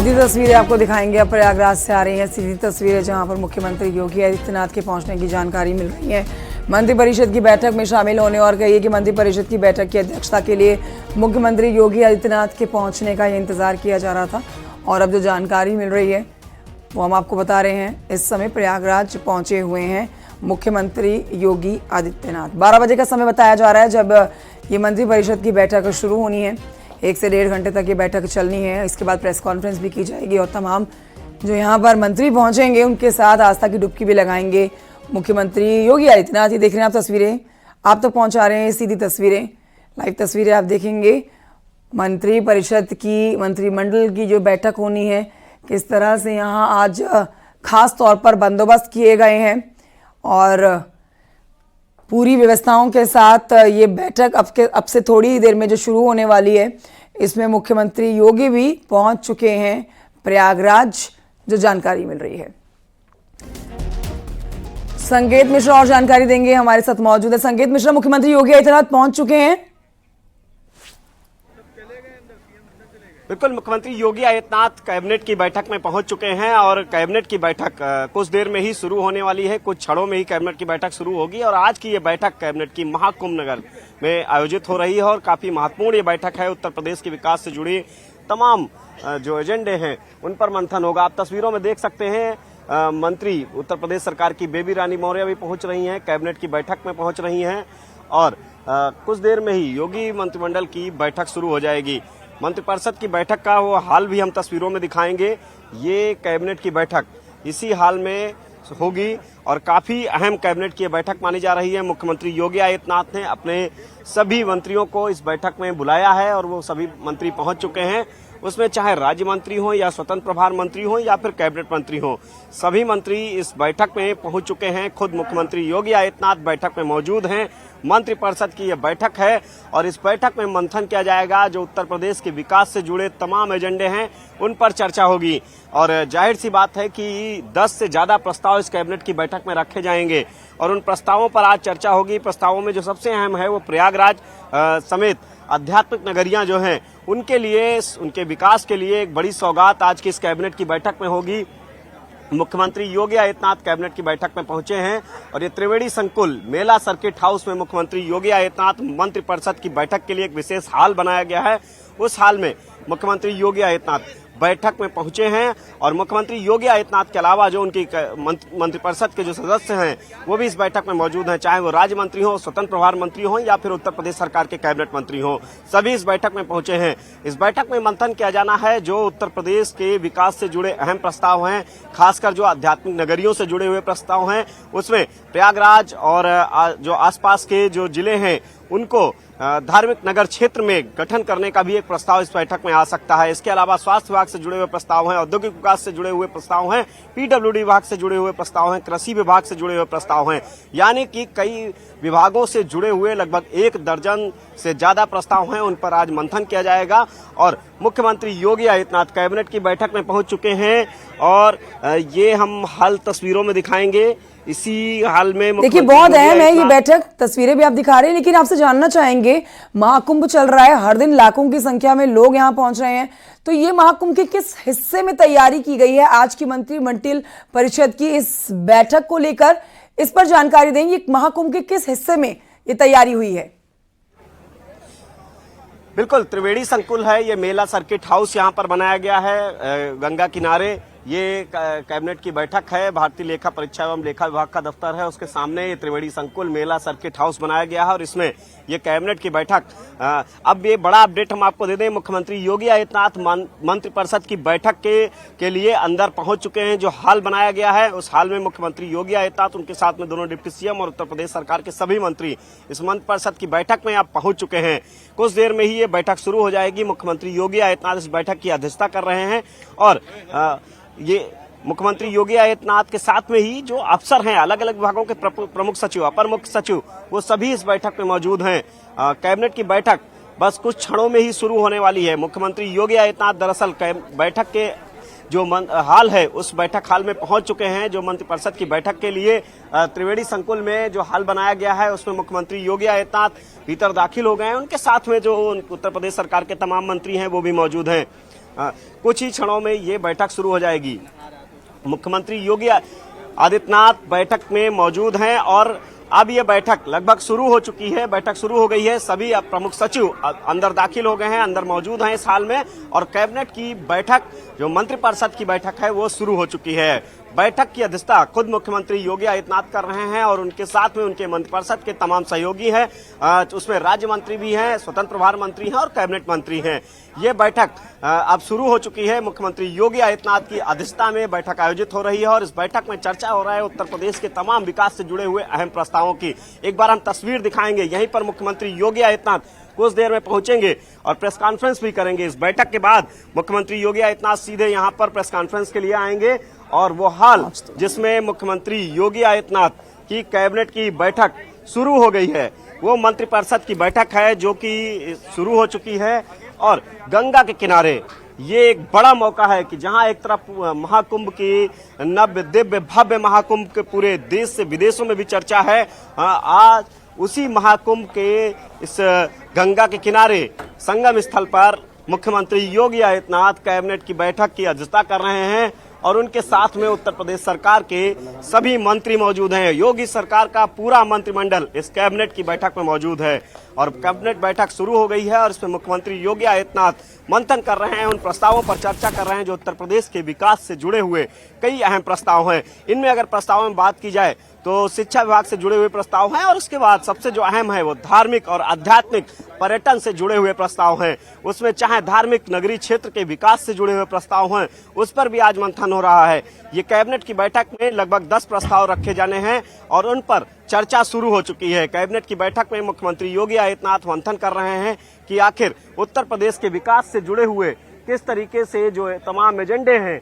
सीधी तस्वीरें आपको दिखाएंगे। अब प्रयागराज से आ रही हैं सीधी तस्वीरें, जहां पर मुख्यमंत्री योगी आदित्यनाथ के पहुंचने की जानकारी मिल रही है। मंत्रिपरिषद की बैठक में शामिल होने और कहिए कि मंत्रिपरिषद की बैठक की अध्यक्षता के लिए मुख्यमंत्री योगी आदित्यनाथ के पहुंचने का इंतजार किया जा रहा था, और अब जो जानकारी मिल रही है वो हम आपको बता रहे हैं। इस समय प्रयागराज पहुंचे हुए हैं मुख्यमंत्री योगी आदित्यनाथ। 12 बजे का समय बताया जा रहा है जब ये मंत्रिपरिषद की बैठक शुरू होनी है। 1 से 1.5 घंटे तक ये बैठक चलनी है। इसके बाद प्रेस कॉन्फ्रेंस भी की जाएगी और तमाम जो यहाँ पर मंत्री पहुंचेंगे उनके साथ आस्था की डुबकी भी लगाएंगे मुख्यमंत्री योगी आदित्यनाथ। ये देख रहे हैं आप तस्वीरें, आप तक पहुंचा रहे हैं सीधी तस्वीरें, लाइव तस्वीरें आप देखेंगे। मंत्रिपरिषद की, मंत्रिमंडल की जो बैठक होनी है, किस तरह से यहाँ आज खास तौर पर बंदोबस्त किए गए हैं और पूरी व्यवस्थाओं के साथ ये बैठक अब से थोड़ी ही देर में जो शुरू होने वाली है, इसमें मुख्यमंत्री योगी भी पहुंच चुके हैं प्रयागराज, जो जानकारी मिल रही है। संकेत मिश्रा और जानकारी देंगे, हमारे साथ मौजूद है संकेत मिश्रा। मुख्यमंत्री योगी आदित्यनाथ पहुंच चुके हैं। बिल्कुल, मुख्यमंत्री योगी आदित्यनाथ कैबिनेट की बैठक में पहुंच चुके हैं और कैबिनेट की बैठक कुछ देर में ही शुरू होने वाली है। कुछ क्षणों में ही कैबिनेट की बैठक शुरू होगी और आज की ये बैठक कैबिनेट की महाकुंभ नगर में आयोजित हो रही है और काफी महत्वपूर्ण ये बैठक है। उत्तर प्रदेश के विकास से जुड़ी तमाम जो एजेंडे हैं उन पर मंथन होगा। आप तस्वीरों में देख सकते हैं मंत्री उत्तर प्रदेश सरकार की बेबी रानी मौर्य भी पहुंच रही हैं, कैबिनेट की बैठक में पहुंच रही हैं और कुछ देर में ही योगी मंत्रिमंडल की बैठक शुरू हो जाएगी। मंत्रिपरिषद की बैठक का वो हाल भी हम तस्वीरों में दिखाएंगे। ये कैबिनेट की बैठक इसी हाल में होगी और काफी अहम कैबिनेट की बैठक मानी जा रही है। मुख्यमंत्री योगी आदित्यनाथ ने अपने सभी मंत्रियों को इस बैठक में बुलाया है और वो सभी मंत्री पहुंच चुके हैं। उसमें चाहे राज्य मंत्री हो या स्वतंत्र प्रभार मंत्री हो या फिर कैबिनेट मंत्री हो, सभी मंत्री इस बैठक में पहुंच चुके हैं। खुद मुख्यमंत्री योगी आदित्यनाथ बैठक में मौजूद हैं। मंत्रिपरिषद की यह बैठक है और इस बैठक में मंथन किया जाएगा। जो उत्तर प्रदेश के विकास से जुड़े तमाम एजेंडे हैं उन पर चर्चा होगी और जाहिर सी बात है कि 10 से ज्यादा प्रस्ताव इस कैबिनेट की बैठक में रखे जाएंगे और उन प्रस्तावों पर आज चर्चा होगी। प्रस्तावों में जो सबसे अहम है वो प्रयागराज समेत आध्यात्मिक नगरियां जो हैं उनके लिए, उनके विकास के लिए एक बड़ी सौगात आज की इस कैबिनेट की बैठक में होगी। मुख्यमंत्री योगी आदित्यनाथ कैबिनेट की बैठक में पहुंचे हैं और ये त्रिवेणी संकुल मेला सर्किट हाउस में मुख्यमंत्री योगी आदित्यनाथ मंत्रिपरिषद की बैठक के लिए एक विशेष हाल बनाया गया है। उस हाल में मुख्यमंत्री योगी आदित्यनाथ बैठक में पहुंचे हैं और मुख्यमंत्री योगी आदित्यनाथ के अलावा जो उनकी मंत्रिपरिषद के जो सदस्य हैं वो भी इस बैठक में मौजूद हैं, चाहे वो राज्य मंत्री हो, स्वतंत्र प्रभार मंत्री हो या फिर उत्तर प्रदेश सरकार के कैबिनेट मंत्री हो, सभी इस बैठक में पहुंचे हैं। इस बैठक में मंथन किया जाना है जो उत्तर प्रदेश के विकास से जुड़े अहम प्रस्ताव हैं, खासकर जो आध्यात्मिक नगरियों से जुड़े हुए प्रस्ताव हैं, उसमें प्रयागराज और जो आसपास के जो जिले हैं उनको धार्मिक नगर क्षेत्र में गठन करने का भी एक प्रस्ताव इस बैठक में आ सकता है। इसके अलावा स्वास्थ्य विभाग से जुड़े हुए प्रस्ताव हैं, औद्योगिक विकास से जुड़े हुए प्रस्ताव हैं, पीडब्ल्यूडी विभाग से जुड़े हुए प्रस्ताव हैं, कृषि विभाग से जुड़े हुए प्रस्ताव हैं, यानी कि कई विभागों से जुड़े हुए लगभग 1 दर्जन से ज्यादा प्रस्ताव हैं। उन पर आज मंथन किया जाएगा और मुख्यमंत्री योगी आदित्यनाथ कैबिनेट की बैठक में पहुंच चुके हैं और ये हम हाल तस्वीरों में दिखाएंगे। इसी हाल में देखिए बहुत अहम है ये बैठक, तस्वीरें भी आप दिखा रहे हैं, लेकिन आपसे जानना चाहेंगे, महाकुंभ चल रहा है, हर दिन लाखों की संख्या में लोग यहाँ पहुंच रहे हैं, तो ये महाकुंभ के किस हिस्से में तैयारी की गई है आज की मंत्रिमंडल परिषद की इस बैठक को लेकर, इस पर जानकारी देंगे। महाकुंभ के किस हिस्से में ये तैयारी हुई है? बिल्कुल, त्रिवेणी संकुल है ये मेला सर्किट हाउस यहाँ पर बनाया गया है गंगा किनारे। ये कैबिनेट की बैठक है, भारतीय लेखा परीक्षा एवं लेखा विभाग का दफ्तर है, उसके सामने ये त्रिवेणी संकुल मेला सर्किट हाउस बनाया गया है और इसमें ये कैबिनेट की बैठक। अब ये बड़ा अपडेट हम आपको दे दें, मुख्यमंत्री योगी आदित्यनाथ मंत्रिपरिषद की बैठक के लिए अंदर पहुंच चुके हैं। जो हाल बनाया गया है उस हाल में मुख्यमंत्री योगी आदित्यनाथ, उनके साथ में दोनों डिप्टी सीएम और उत्तर प्रदेश सरकार के सभी मंत्री इस मंत्रिपरिषद की बैठक में अब पहुंच चुके हैं। कुछ देर में ही ये बैठक शुरू हो जाएगी। मुख्यमंत्री योगी आदित्यनाथ इस बैठक की अध्यक्षता कर रहे हैं और ये मुख्यमंत्री योगी आदित्यनाथ के साथ में ही जो अफसर हैं, अलग अलग विभागों के प्रमुख सचिव, अपर मुख्य सचिव, वो सभी इस बैठक में मौजूद हैं। कैबिनेट की बैठक बस कुछ क्षणों में ही शुरू होने वाली है। मुख्यमंत्री योगी आदित्यनाथ दरअसल बैठक के जो हाल है उस बैठक हाल में पहुंच चुके हैं। जो मंत्रिपरिषद की बैठक के लिए त्रिवेणी संकुल में जो हाल बनाया गया है उसमें मुख्यमंत्री योगी आदित्यनाथ भीतर दाखिल हो गए हैं। उनके साथ में जो उत्तर प्रदेश सरकार के तमाम मंत्री हैं वो भी मौजूद हैं। कुछ ही क्षणों में ये बैठक शुरू हो जाएगी। मुख्यमंत्री योगी आदित्यनाथ बैठक में मौजूद हैं और अब ये बैठक लगभग शुरू हो चुकी है। बैठक शुरू हो गई है। सभी अब प्रमुख सचिव अंदर दाखिल हो गए हैं, अंदर मौजूद हैं इस हाल में, और कैबिनेट की बैठक जो मंत्रिपरिषद की बैठक है वो शुरू हो चुकी है। बैठक की अध्यक्षता खुद मुख्यमंत्री योगी आदित्यनाथ कर रहे हैं और उनके साथ में उनके मंत्रिपरिषद के तमाम सहयोगी हैं। उसमें राज्य मंत्री भी हैं, स्वतंत्र प्रभार मंत्री हैं और कैबिनेट मंत्री हैं। ये बैठक अब शुरू हो चुकी है। मुख्यमंत्री योगी आदित्यनाथ की अध्यक्षता में बैठक आयोजित हो रही है और इस बैठक में चर्चा हो रहा है उत्तर प्रदेश के तमाम विकास से जुड़े हुए अहम प्रस्तावों की। एक बार हम तस्वीर दिखाएंगे। यहीं पर मुख्यमंत्री योगी आदित्यनाथ कुछ देर में पहुंचेंगे और प्रेस कॉन्फ्रेंस भी करेंगे। इस बैठक के बाद मुख्यमंत्री योगी आदित्यनाथ सीधे यहां पर प्रेस कॉन्फ्रेंस के लिए आएंगे और वो हाल जिसमें मुख्यमंत्री योगी आदित्यनाथ की कैबिनेट की बैठक शुरू हो गई है वो मंत्रिपरिषद की बैठक है जो कि शुरू हो चुकी है। और गंगा के किनारे ये एक बड़ा मौका है कि जहां एक तरफ महाकुंभ की नव्य दिव्य भव्य महाकुंभ के पूरे देश से विदेशों में भी चर्चा है, आज उसी महाकुंभ के इस गंगा के किनारे संगम स्थल पर मुख्यमंत्री योगी आदित्यनाथ कैबिनेट की बैठक की अध्यक्षता कर रहे हैं और उनके साथ में उत्तर प्रदेश सरकार के सभी मंत्री मौजूद हैं। योगी सरकार का पूरा मंत्रिमंडल इस कैबिनेट की बैठक में मौजूद है और कैबिनेट बैठक शुरू हो गई है और इसमें मुख्यमंत्री योगी आदित्यनाथ मंथन कर रहे हैं, उन प्रस्तावों पर चर्चा कर रहे हैं जो उत्तर प्रदेश के विकास से जुड़े हुए कई अहम प्रस्ताव हैं। इनमें अगर प्रस्तावों में बात की जाए तो शिक्षा विभाग से जुड़े हुए प्रस्ताव हैं और उसके बाद सबसे जो अहम है वो धार्मिक और आध्यात्मिक पर्यटन से जुड़े हुए प्रस्ताव हैं। उसमें चाहे धार्मिक नगरीय क्षेत्र के विकास से जुड़े हुए प्रस्ताव हैं, उस पर भी आज मंथन हो रहा है। ये कैबिनेट की बैठक में लगभग 10 प्रस्ताव रखे जाने हैं और उन पर चर्चा शुरू हो चुकी है। कैबिनेट की बैठक में मुख्यमंत्री योगी आदित्यनाथ मंथन कर रहे हैं कि आखिर उत्तर प्रदेश के विकास से जुड़े हुए किस तरीके से जो तमाम एजेंडे हैं